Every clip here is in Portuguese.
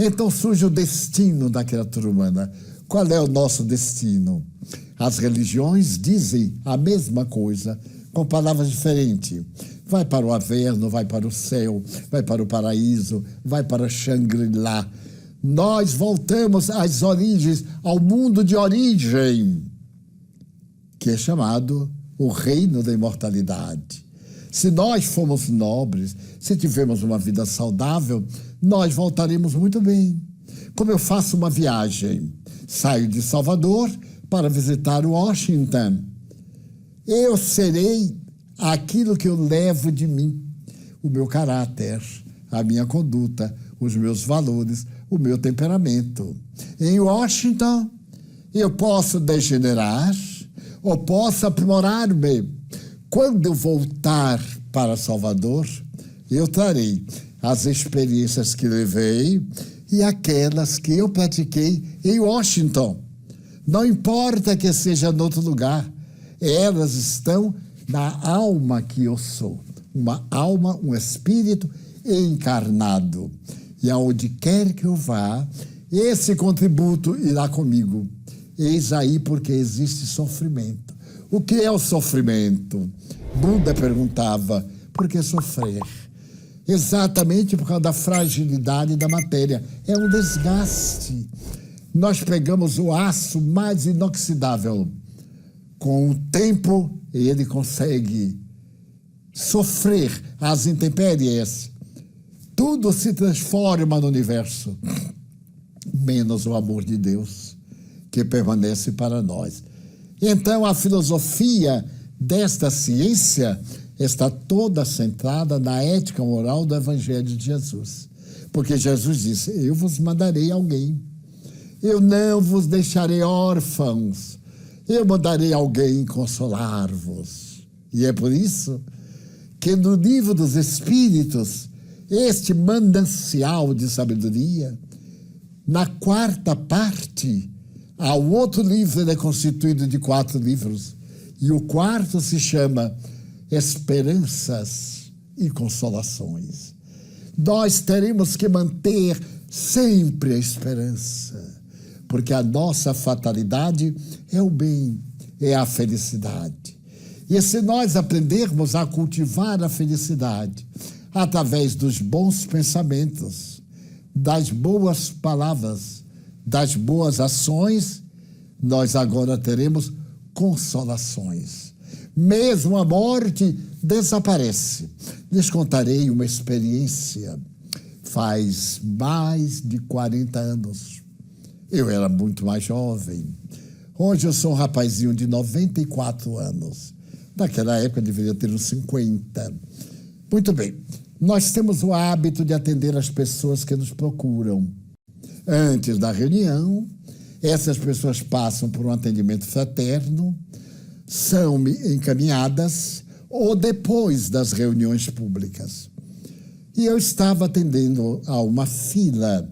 Então surge o destino da criatura humana. Qual é o nosso destino? As religiões dizem a mesma coisa, com palavras diferentes. Vai para o Averno, vai para o céu, vai para o paraíso, vai para Shangri-La. Nós voltamos às origens, ao mundo de origem, que é chamado o reino da imortalidade. Se nós formos nobres, se tivermos uma vida saudável, nós voltaremos muito bem. Como eu faço uma viagem, saio de Salvador para visitar Washington, eu serei aquilo que eu levo de mim, o meu caráter, a minha conduta, os meus valores, o meu temperamento. Em Washington, eu posso degenerar ou posso aprimorar-me. Quando eu voltar para Salvador, eu trarei as experiências que levei e aquelas que eu pratiquei em Washington. Não importa que seja em outro lugar, elas estão na alma que eu sou. Uma alma, um espírito encarnado. E aonde quer que eu vá, esse contributo irá comigo. Eis aí porque existe sofrimento. O que é o sofrimento? Buda perguntava, por que sofrer? Exatamente por causa da fragilidade da matéria. É um desgaste. Nós pegamos o aço mais inoxidável. Com o tempo, ele consegue sofrer as intempéries. Tudo se transforma no universo, menos o amor de Deus, que permanece para nós. Então, a filosofia desta ciência está toda centrada na ética moral do Evangelho de Jesus. Porque Jesus disse, eu vos mandarei alguém. Eu não vos deixarei órfãos. Eu mandarei alguém consolar-vos. E é por isso que no livro dos Espíritos, este manancial de sabedoria, na quarta parte, o outro livro é constituído de 4 livros. E o quarto se chama Esperanças e Consolações. Nós teremos que manter sempre a esperança, porque a nossa fatalidade é o bem, é a felicidade. E se nós aprendermos a cultivar a felicidade através dos bons pensamentos, das boas palavras, das boas ações, nós agora teremos consolações. Mesmo a morte desaparece. Lhes contarei uma experiência. Faz mais de 40 anos. Eu era muito mais jovem. Hoje eu sou um rapazinho de 94 anos. Naquela época eu deveria ter uns 50. Muito bem. Nós temos o hábito de atender as pessoas que nos procuram. Antes da reunião, essas pessoas passam por um atendimento fraterno, são encaminhadas, ou depois das reuniões públicas. E eu estava atendendo a uma fila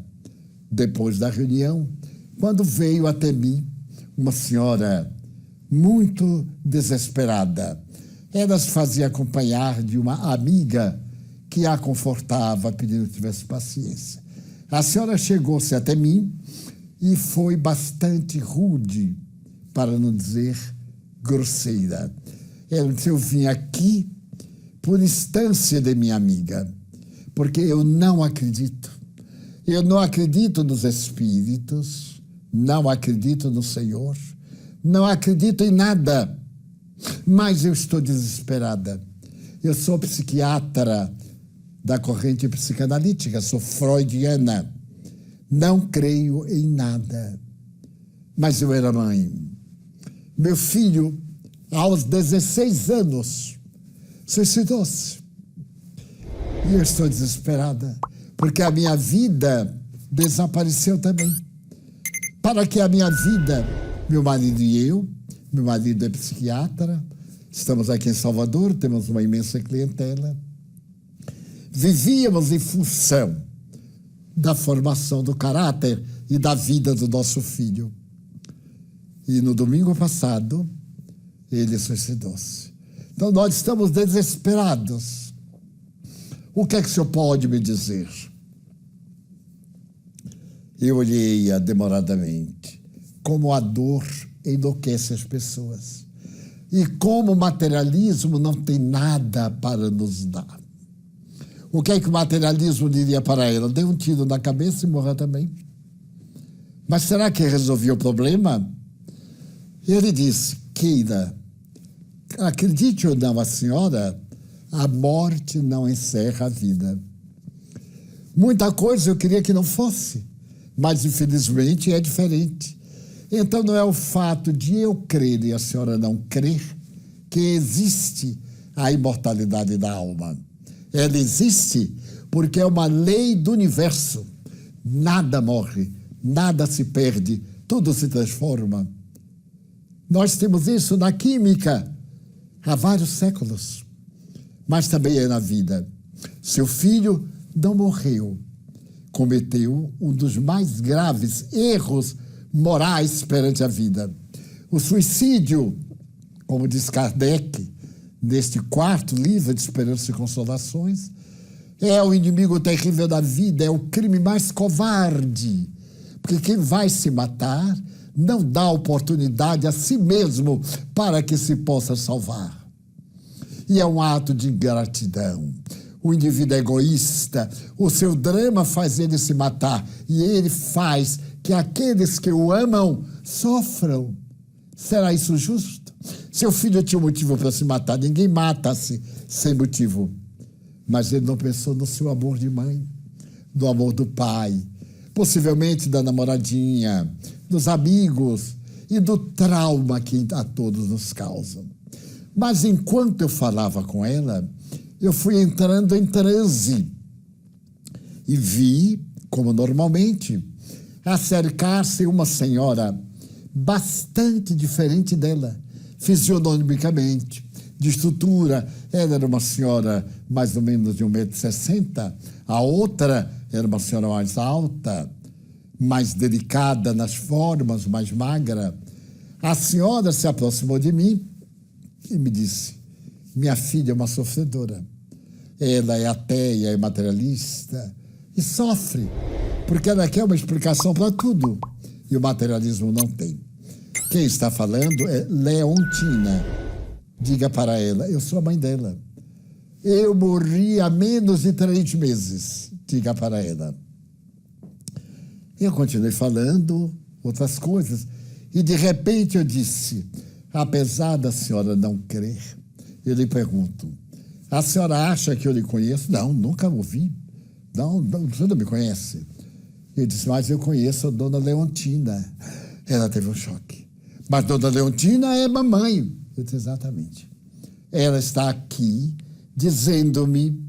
depois da reunião, quando veio até mim uma senhora muito desesperada. Ela se fazia acompanhar de uma amiga que a confortava, pedindo que tivesse paciência. A senhora chegou-se até mim e foi bastante rude, para não dizer grosseira. Ela disse, eu vim aqui por instância de minha amiga, porque eu não acredito. Eu não acredito nos espíritos, não acredito no Senhor, não acredito em nada, mas eu estou desesperada. Eu sou psiquiatra da corrente psicanalítica, sou freudiana, não creio em nada. Mas eu era mãe. Meu filho, aos 16 anos, suicidou-se. E eu estou desesperada, porque a minha vida desapareceu também. Para que a minha vida, meu marido e eu, meu marido é psiquiatra, estamos aqui em Salvador, temos uma imensa clientela, vivíamos em função da formação do caráter e da vida do nosso filho. E no domingo passado, ele suicidou-se. Então, nós estamos desesperados. O que é que o senhor pode me dizer? Eu olhei-a demoradamente, como a dor enlouquece as pessoas. E como o materialismo não tem nada para nos dar. O que é que o materialismo diria para ela? Dê um tiro na cabeça e morra também. Mas será que resolvia o problema? Ele disse, queira, acredite ou não a senhora, a morte não encerra a vida. Muita coisa eu queria que não fosse, mas infelizmente é diferente. Então não é o fato de eu crer e a senhora não crer que existe a imortalidade da alma. Ela existe porque é uma lei do universo. Nada morre, nada se perde, tudo se transforma. Nós temos isso na química há vários séculos, mas também é na vida. Seu filho não morreu, cometeu um dos mais graves erros morais perante a vida. O suicídio, como diz Kardec, neste quarto livro de Esperança e Consolações, é o inimigo terrível da vida, é o crime mais covarde, porque quem vai se matar não dá oportunidade a si mesmo para que se possa salvar. E é um ato de ingratidão. O indivíduo é egoísta, o seu drama faz ele se matar, e ele faz que aqueles que o amam sofram. Será isso justo? Seu filho tinha um motivo para se matar, ninguém mata-se sem motivo. Mas ele não pensou no seu amor de mãe, no amor do pai, possivelmente da namoradinha, dos amigos e do trauma que a todos nos causam. Mas enquanto eu falava com ela, eu fui entrando em transe e vi, como normalmente, acercar-se uma senhora bastante diferente dela, fisionomicamente, de estrutura. Ela era uma senhora mais ou menos de 1,60 m, a outra era uma senhora mais alta, mais delicada nas formas, mais magra. A senhora se aproximou de mim e me disse, minha filha é uma sofredora. Ela é ateia, é materialista e sofre, porque ela quer uma explicação para tudo. E o materialismo não tem. Quem está falando é Leontina. Diga para ela, eu sou a mãe dela. Eu morri há menos de 3 meses. Diga para ela. Eu continuei falando outras coisas. E de repente eu disse, apesar da senhora não crer, eu lhe pergunto, a senhora acha que eu lhe conheço? Não, nunca ouvi. Não, você não me conhece. Eu disse, mas eu conheço a dona Leontina. Ela teve um choque. Mas dona Leontina é mamãe. Eu disse, exatamente. Ela está aqui dizendo-me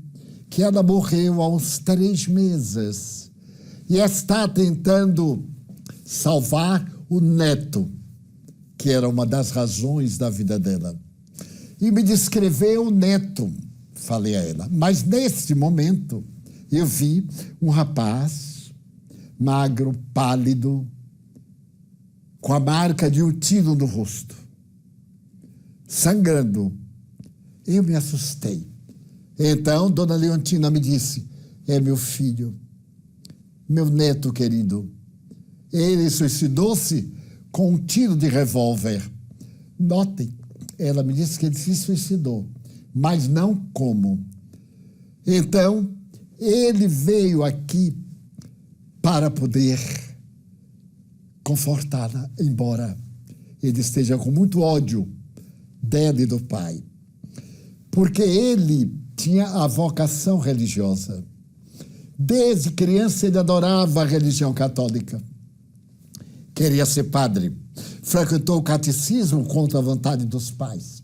que ela morreu há uns 3 meses e está tentando salvar o neto, que era uma das razões da vida dela. E me descreveu o neto, falei a ela. Mas neste momento eu vi um rapaz magro, pálido, com a marca de um tiro no rosto, sangrando. Eu me assustei. Então, dona Leontina me disse, é meu filho, meu neto querido. Ele suicidou-se com um tiro de revólver. Notem, ela me disse que ele se suicidou, mas não como. Então, ele veio aqui para poder confortá-la, embora ele esteja com muito ódio dela e do pai. Porque ele tinha a vocação religiosa. Desde criança ele adorava a religião católica. Queria ser padre. Frequentou o catecismo contra a vontade dos pais.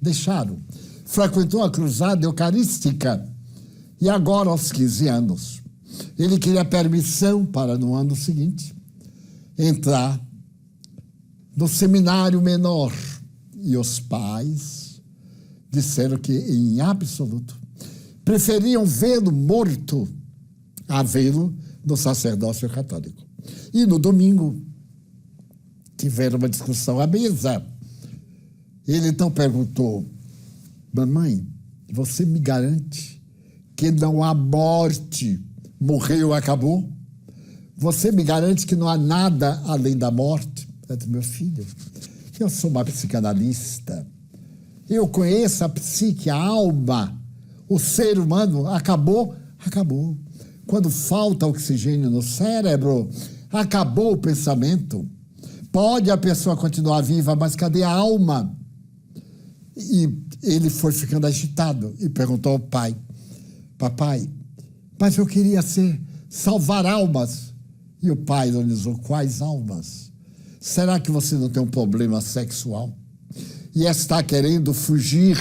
Deixaram. Frequentou a cruzada eucarística. E agora, aos 15 anos, ele queria permissão para, no ano seguinte, entrar no seminário menor. E os pais disseram que, em absoluto, preferiam vê-lo morto a vê-lo no sacerdócio católico. E no domingo, tiveram uma discussão à mesa. Ele então perguntou, mamãe, você me garante que não há morte, morreu, acabou? você me garante que não há nada além da morte? Eu disse, meu filho, eu sou uma psicanalista. Eu conheço a psique, a alma. O ser humano acabou. Quando falta oxigênio no cérebro, acabou o pensamento. Pode a pessoa continuar viva, mas cadê a alma? E ele foi ficando agitado e perguntou ao pai, papai, mas eu queria salvar almas. E o pai ironizou, quais almas? Será que você não tem um problema sexual? E está querendo fugir,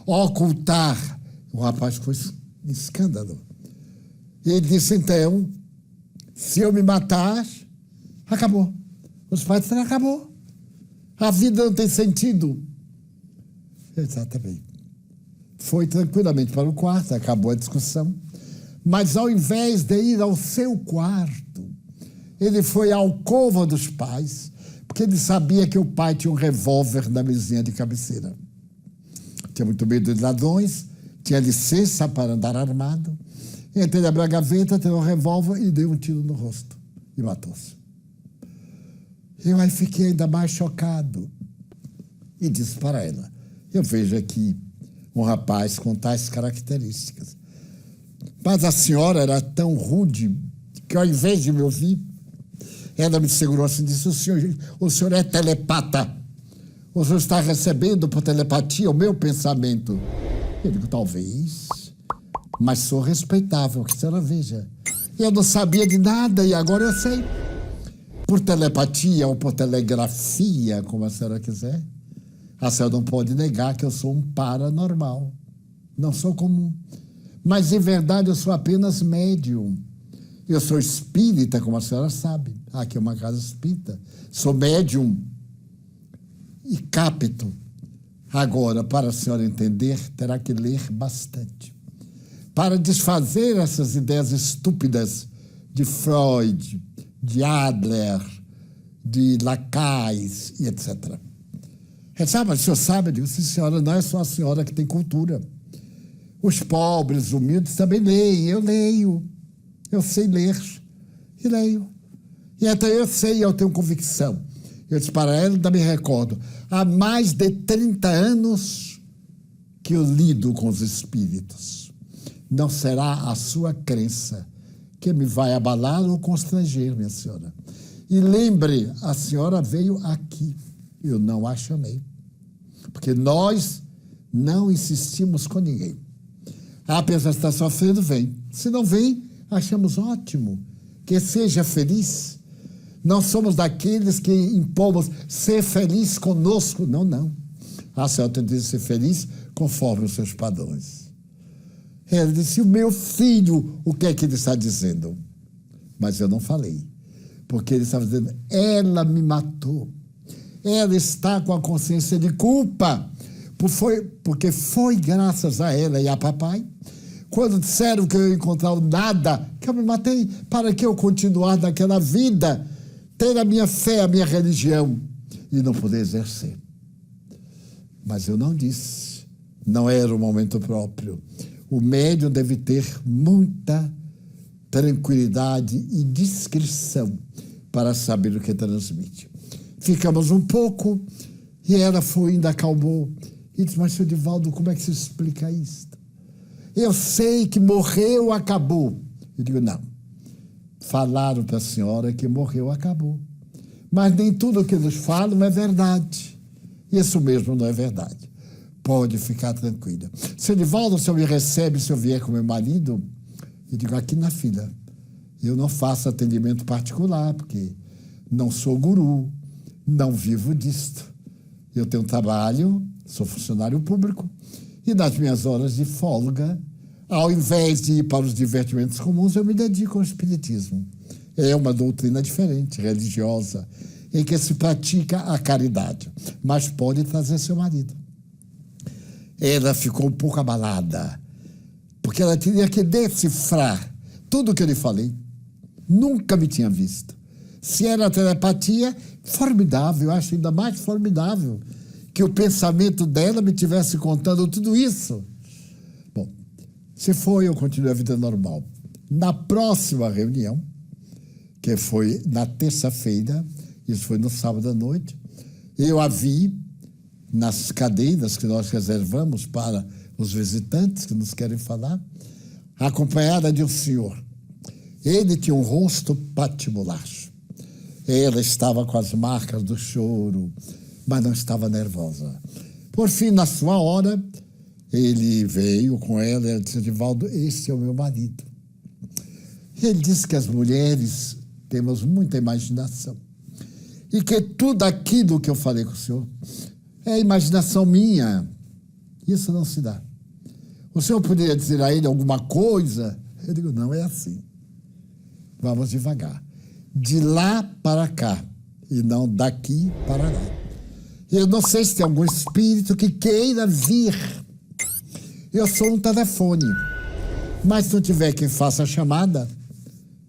ocultar? O rapaz foi em escândalo. E ele disse, então, se eu me matar, acabou. Os pais disseram, acabou. A vida não tem sentido. Exatamente. Foi tranquilamente para o quarto, acabou a discussão. Mas ao invés de ir ao seu quarto, ele foi à alcova dos pais, porque ele sabia que o pai tinha um revólver na mesinha de cabeceira. Tinha muito medo de ladrões, tinha licença para andar armado. Então ele abriu a gaveta, tirou o revólver e deu um tiro no rosto. E matou-se. Eu aí fiquei ainda mais chocado. E disse para ela, eu vejo aqui um rapaz com tais características. Mas a senhora era tão rude que ao invés de me ouvir, ela me segurou assim e disse, o senhor é telepata. O senhor está recebendo por telepatia o meu pensamento. Eu digo, talvez, mas sou respeitável, que a senhora veja. Eu não sabia de nada e agora eu sei. Por telepatia ou por telegrafia, como a senhora quiser, a senhora não pode negar que eu sou um paranormal. Não sou comum. Mas, em verdade, eu sou apenas médium. Eu sou espírita, como a senhora sabe. Aqui é uma casa espírita. Sou médium e capto. Agora, para a senhora entender, terá que ler bastante. Para desfazer essas ideias estúpidas de Freud, de Adler, de Lacan e etc. Sabe, o senhor sabe? Eu digo, sim, senhora, não é só a senhora que tem cultura. Os pobres, humildes também leem. Eu leio. Eu sei ler. E leio. E até eu sei, eu tenho convicção. Eu disse para ela, ainda me recordo, há mais de 30 anos que eu lido com os espíritos. Não será a sua crença que me vai abalar ou constranger, minha senhora. E lembre, a senhora veio aqui. Eu não a chamei. Porque nós não insistimos com ninguém. A pessoa está sofrendo, vem. Se não vem, achamos ótimo. Que seja feliz. Não somos daqueles que impomos ser feliz conosco. Não, não. A senhora tem de ser feliz conforme os seus padrões. Ela disse, o meu filho, o que é que ele está dizendo? Mas eu não falei. Porque ele estava dizendo, ela me matou. Ela está com a consciência de culpa. Porque foi graças a ela e a papai, quando disseram que eu ia encontrar o nada, que eu me matei, para que eu continuar naquela vida, ter a minha fé, a minha religião, e não poder exercer. Mas eu não disse. Não era o momento próprio. O médium deve ter muita tranquilidade e discrição para saber o que transmite. Ficamos um pouco e ela foi, ainda acalmou. E disse, mas, senhor Divaldo, como é que se explica isto? Eu sei que morreu, acabou. Eu digo, não. Falaram para a senhora que morreu, acabou. Mas nem tudo o que eles falam é verdade. Isso mesmo não é verdade. Pode ficar tranquila. Senhor Divaldo, o senhor me recebe se eu vier com meu marido? Eu digo, aqui na fila. Eu não faço atendimento particular, porque não sou guru, não vivo disto. Eu tenho trabalho, sou funcionário público, e nas minhas horas de folga, ao invés de ir para os divertimentos comuns, eu me dedico ao espiritismo. É uma doutrina diferente, religiosa, em que se pratica a caridade, mas pode trazer seu marido. Ela ficou um pouco abalada, porque ela tinha que decifrar tudo o que eu lhe falei. Nunca me tinha visto. Se era telepatia, formidável, eu acho ainda mais formidável que o pensamento dela me tivesse contando tudo isso. Bom, se foi, eu continuei a vida normal. Na próxima reunião, que foi na terça-feira, isso foi no sábado à noite. Eu a vi nas cadeiras que nós reservamos para os visitantes que nos querem falar, acompanhada de um senhor. Ele tinha um rosto patibulacho. Ela estava com as marcas do choro, mas não estava nervosa. Por fim, na sua hora, ele veio com ela e ela disse: Edivaldo, este é o meu marido. Ele disse que as mulheres temos muita imaginação e que tudo aquilo que eu falei com o senhor é imaginação minha. Isso não se dá. O senhor poderia dizer a ele alguma coisa? Eu digo, não é assim. Vamos devagar. De lá para cá e não daqui para lá. Eu não sei se tem algum espírito que queira vir. Eu sou um telefone. Mas se não tiver quem faça a chamada,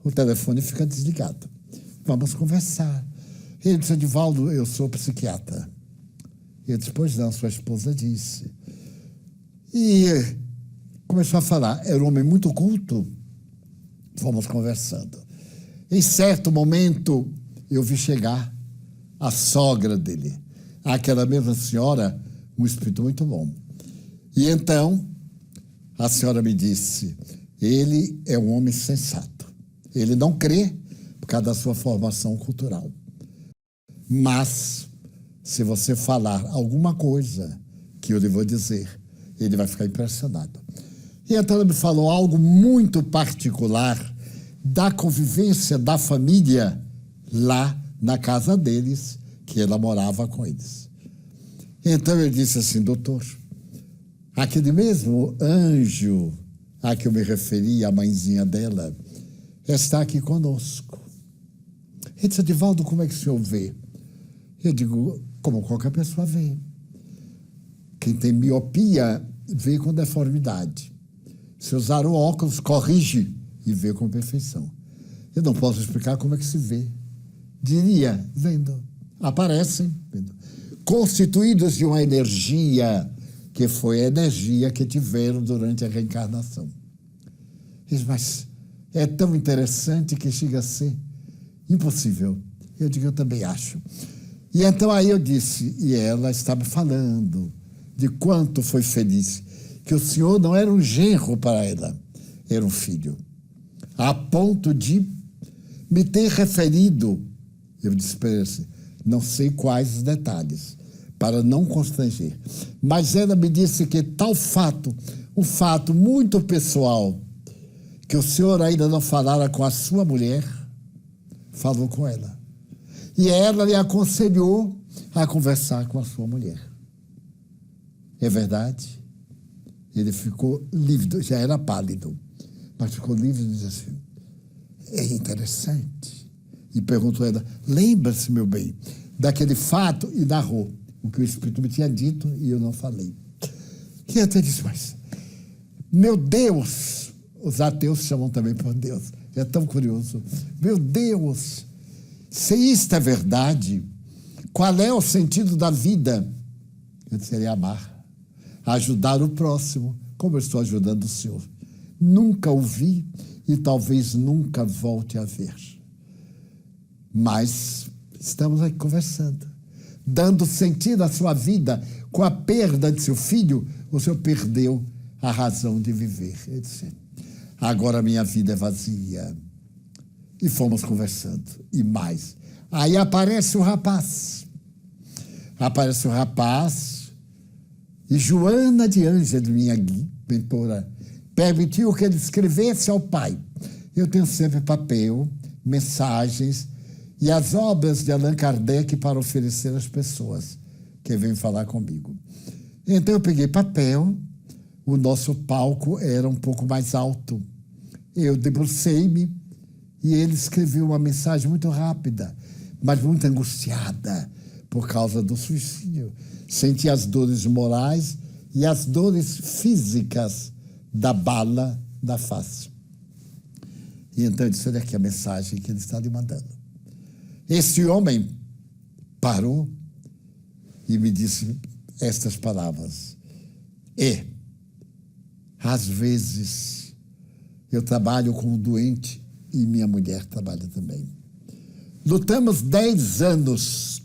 o telefone fica desligado. Vamos conversar. Ele disse: Edivaldo, eu sou psiquiatra. Eu disse: pois não, sua esposa disse. E começou a falar. Era um homem muito culto. Fomos conversando. Em certo momento, eu vi chegar a sogra dele. Aquela mesma senhora, um espírito muito bom. E então, a senhora me disse: ele é um homem sensato. Ele não crê por causa da sua formação cultural. Mas, se você falar alguma coisa que eu lhe vou dizer, ele vai ficar impressionado. E então ela me falou algo muito particular da convivência da família lá na casa deles, que ela morava com eles. Então eu disse assim: doutor, aquele mesmo anjo a que eu me referi, a mãezinha dela, está aqui conosco. Ele disse: Edivaldo, como é que o senhor vê? Eu digo, como qualquer pessoa vê. Quem tem miopia vê com deformidade. Se usar o óculos, corrige e vê com perfeição. Eu não posso explicar como é que se vê. Diria, vendo. Aparecem, vendo. Constituídos de uma energia, que foi a energia que tiveram durante a reencarnação. Mas é tão interessante que chega a ser impossível. Eu digo, eu também acho. E então aí eu disse, e ela estava falando de quanto foi feliz, que o senhor não era um genro para ela, era um filho. A ponto de me ter referido, eu disse para ela assim, não sei quais os detalhes, para não constranger. Mas ela me disse que tal fato, um fato muito pessoal, que o senhor ainda não falara com a sua mulher, falou com ela. E ela lhe aconselhou a conversar com a sua mulher. É verdade? Ele ficou lívido, já era pálido, mas ficou lívido e disse assim, é interessante. E perguntou a ela, lembra-se, meu bem, daquele fato, e narrou o que o Espírito me tinha dito e eu não falei. E até disse, mas, meu Deus, os ateus chamam também por Deus, é tão curioso, meu Deus, se isto é verdade, qual é o sentido da vida? Eu disse, amar, ajudar o próximo, como eu estou ajudando o senhor. Nunca o vi e talvez nunca volte a ver. Mas estamos aqui conversando, dando sentido à sua vida. Com a perda de seu filho, o senhor perdeu a razão de viver. Eu disse, agora minha vida é vazia. E fomos conversando, e mais. Aí aparece o rapaz. Aparece o rapaz, e Joana de Ângelo, minha mentora, permitiu que ele escrevesse ao pai. Eu tenho sempre papel, mensagens e as obras de Allan Kardec para oferecer às pessoas que vêm falar comigo. Então eu peguei papel, o nosso palco era um pouco mais alto. Eu debrucei-me e ele escreveu uma mensagem muito rápida, mas muito angustiada por causa do suicídio. Senti as dores morais e as dores físicas da bala da face. E então eu disse, olha aqui a mensagem que ele está lhe mandando. Esse homem parou e me disse estas palavras. Às vezes, eu trabalho com um doente e minha mulher trabalha também. Lutamos 10 anos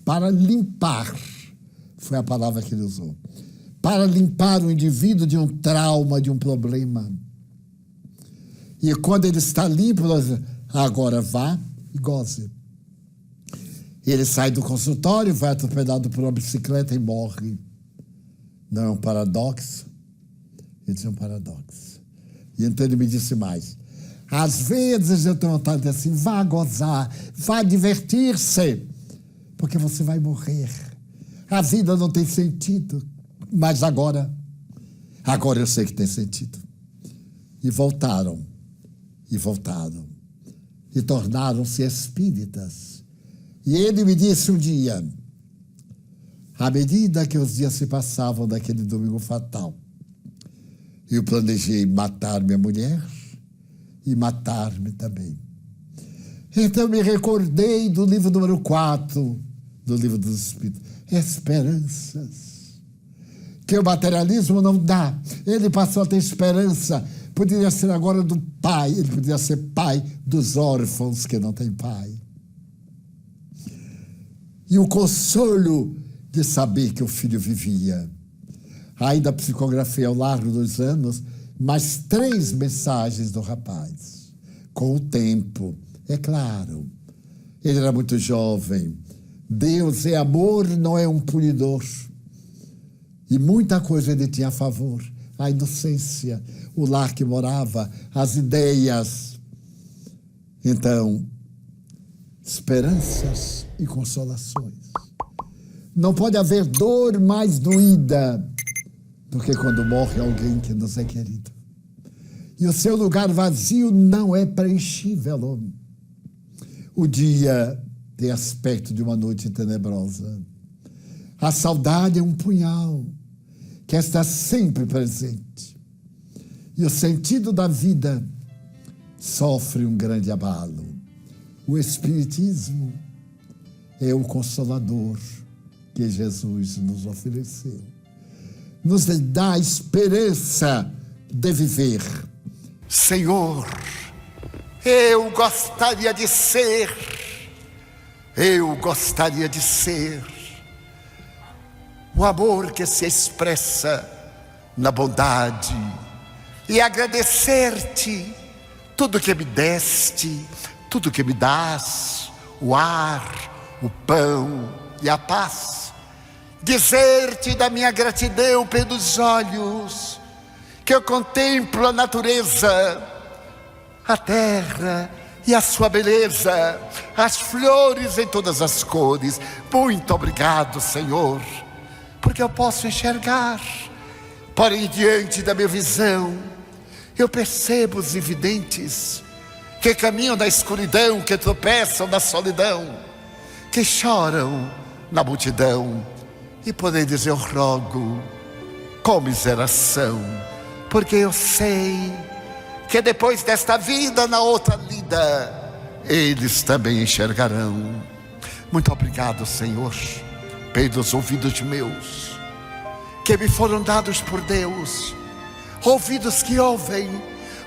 para limpar, foi a palavra que ele usou, para limpar o indivíduo de um trauma, de um problema. E quando ele está limpo, nós dizemos, agora vá e goze. Ele sai do consultório, vai atropelado por uma bicicleta e morre. Não é um paradoxo? Ele disse, é um paradoxo. E então ele me disse mais. Às vezes eu tenho vontade de dizer assim, vá gozar, vá divertir-se, porque você vai morrer. A vida não tem sentido, mas agora eu sei que tem sentido. E voltaram, e tornaram-se espíritas. E ele me disse um dia, à medida que os dias se passavam daquele domingo fatal, eu planejei matar minha mulher e matar-me também. Então me recordei do livro número 4, do livro dos Espíritos, esperanças, que o materialismo não dá. Ele passou a ter esperança, poderia ser agora do pai, ele poderia ser pai dos órfãos que não têm pai. E o consolo de saber que o filho vivia. Ainda psicografei ao largo dos anos mais 3 mensagens do rapaz. Com o tempo, é claro. Ele era muito jovem. Deus é amor, não é um punidor. E muita coisa ele tinha a favor. A inocência, o lar que morava, as ideias. Então, esperanças e consolações. Não pode haver dor mais doída do que quando morre alguém que nos é querido. E o seu lugar vazio não é preenchível. O dia tem aspecto de uma noite tenebrosa. A saudade é um punhal que está sempre presente. E o sentido da vida sofre um grande abalo. O Espiritismo é o consolador que Jesus nos ofereceu. Nos dá a esperança de viver. Senhor, eu gostaria de ser o amor que se expressa na bondade e agradecer-te tudo que me deste, tudo que me dás, o ar, o pão e a paz. Dizer-te da minha gratidão pelos olhos que eu contemplo a natureza, a terra e a sua beleza, as flores em todas as cores. Muito obrigado, Senhor, porque eu posso enxergar. Porém, diante da minha visão, eu percebo os invidentes que caminham na escuridão, que tropeçam na solidão, que choram na multidão. E por eles eu rogo com miseração, porque eu sei que depois desta vida, na outra lida, eles também enxergarão. Muito obrigado, Senhor, pelos ouvidos meus, que me foram dados por Deus, ouvidos que ouvem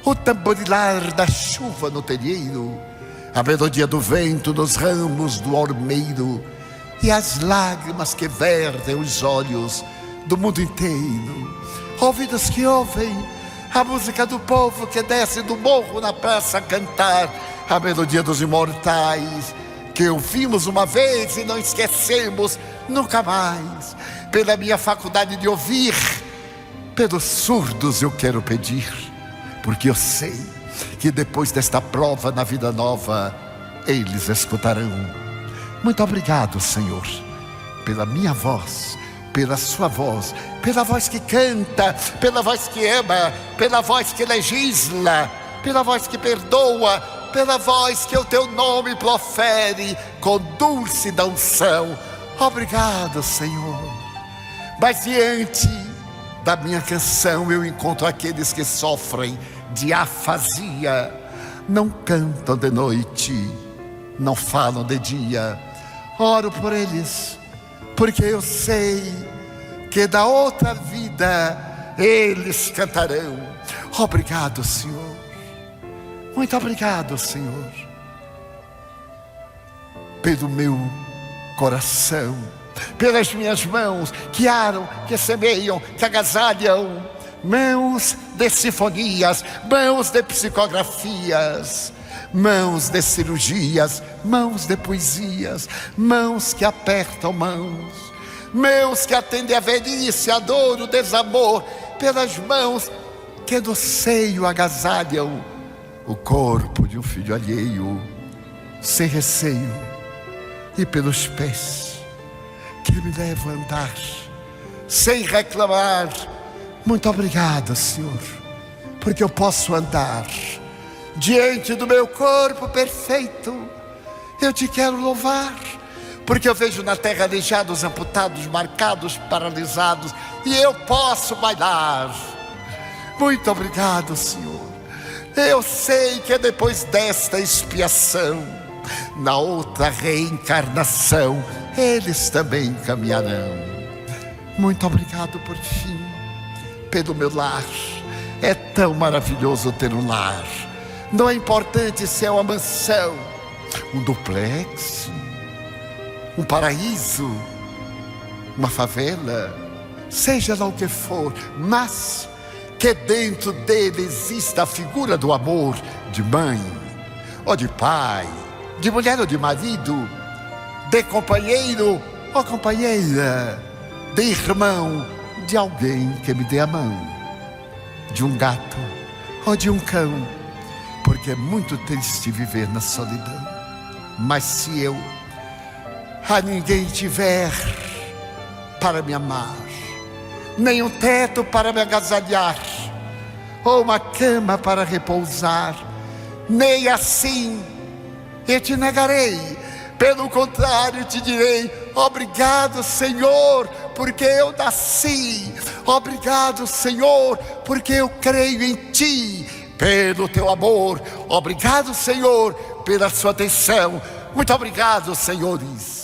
o tamborilar da chuva no terreiro, a melodia do vento nos ramos do ormeiro, e as lágrimas que vertem os olhos do mundo inteiro. Ouvidos que ouvem a música do povo que desce do morro na praça a cantar, a melodia dos imortais, que ouvimos uma vez e não esquecemos nunca mais. Pela minha faculdade de ouvir, pelos surdos eu quero pedir, porque eu sei que depois desta prova na vida nova, eles escutarão. Muito obrigado, Senhor, pela minha voz, pela sua voz, pela voz que canta, pela voz que ama, pela voz que legisla, pela voz que perdoa, pela voz que o teu nome profere com dulce da unção. Obrigado, Senhor. Mas diante da minha canção eu encontro aqueles que sofrem de afasia, não cantam de noite, não falam de dia. Oro por eles, porque eu sei que da outra vida eles cantarão. Obrigado, Senhor. Muito obrigado, Senhor. pelo meu coração, pelas minhas mãos que aram, que semeiam, que agasalham, mãos de sinfonias, mãos de psicografias, mãos de cirurgias, mãos de poesias, mãos que apertam mãos, mãos que atendem a velhice, a dor, o desamor, pelas mãos que no seio agasalham o corpo de um filho alheio, sem receio, e pelos pés que me levam a andar, sem reclamar. Muito obrigado, Senhor, porque eu posso andar diante do meu corpo perfeito. Eu te quero louvar, porque eu vejo na terra aleijados, amputados, marcados, paralisados, e eu posso bailar. Muito obrigado, Senhor. Eu sei que depois desta expiação, na outra reencarnação, eles também caminharão. Muito obrigado por fim, pelo meu lar. É tão maravilhoso ter um lar. Não é importante se é uma mansão, um duplex, um paraíso, uma favela, seja lá o que for, mas que dentro dele exista a figura do amor, de mãe, ou de pai, de mulher ou de marido, de companheiro ou companheira, de irmão, de alguém que me dê a mão, de um gato ou de um cão, porque é muito triste viver na solidão. Mas se eu a ninguém tiver para me amar, nem um teto para me agasalhar, ou uma cama para repousar, nem assim eu te negarei. Pelo contrário, te direi: obrigado, Senhor, porque eu nasci. Obrigado, Senhor, porque eu creio em ti, pelo teu amor. Obrigado, Senhor, pela sua atenção. Muito obrigado, senhores.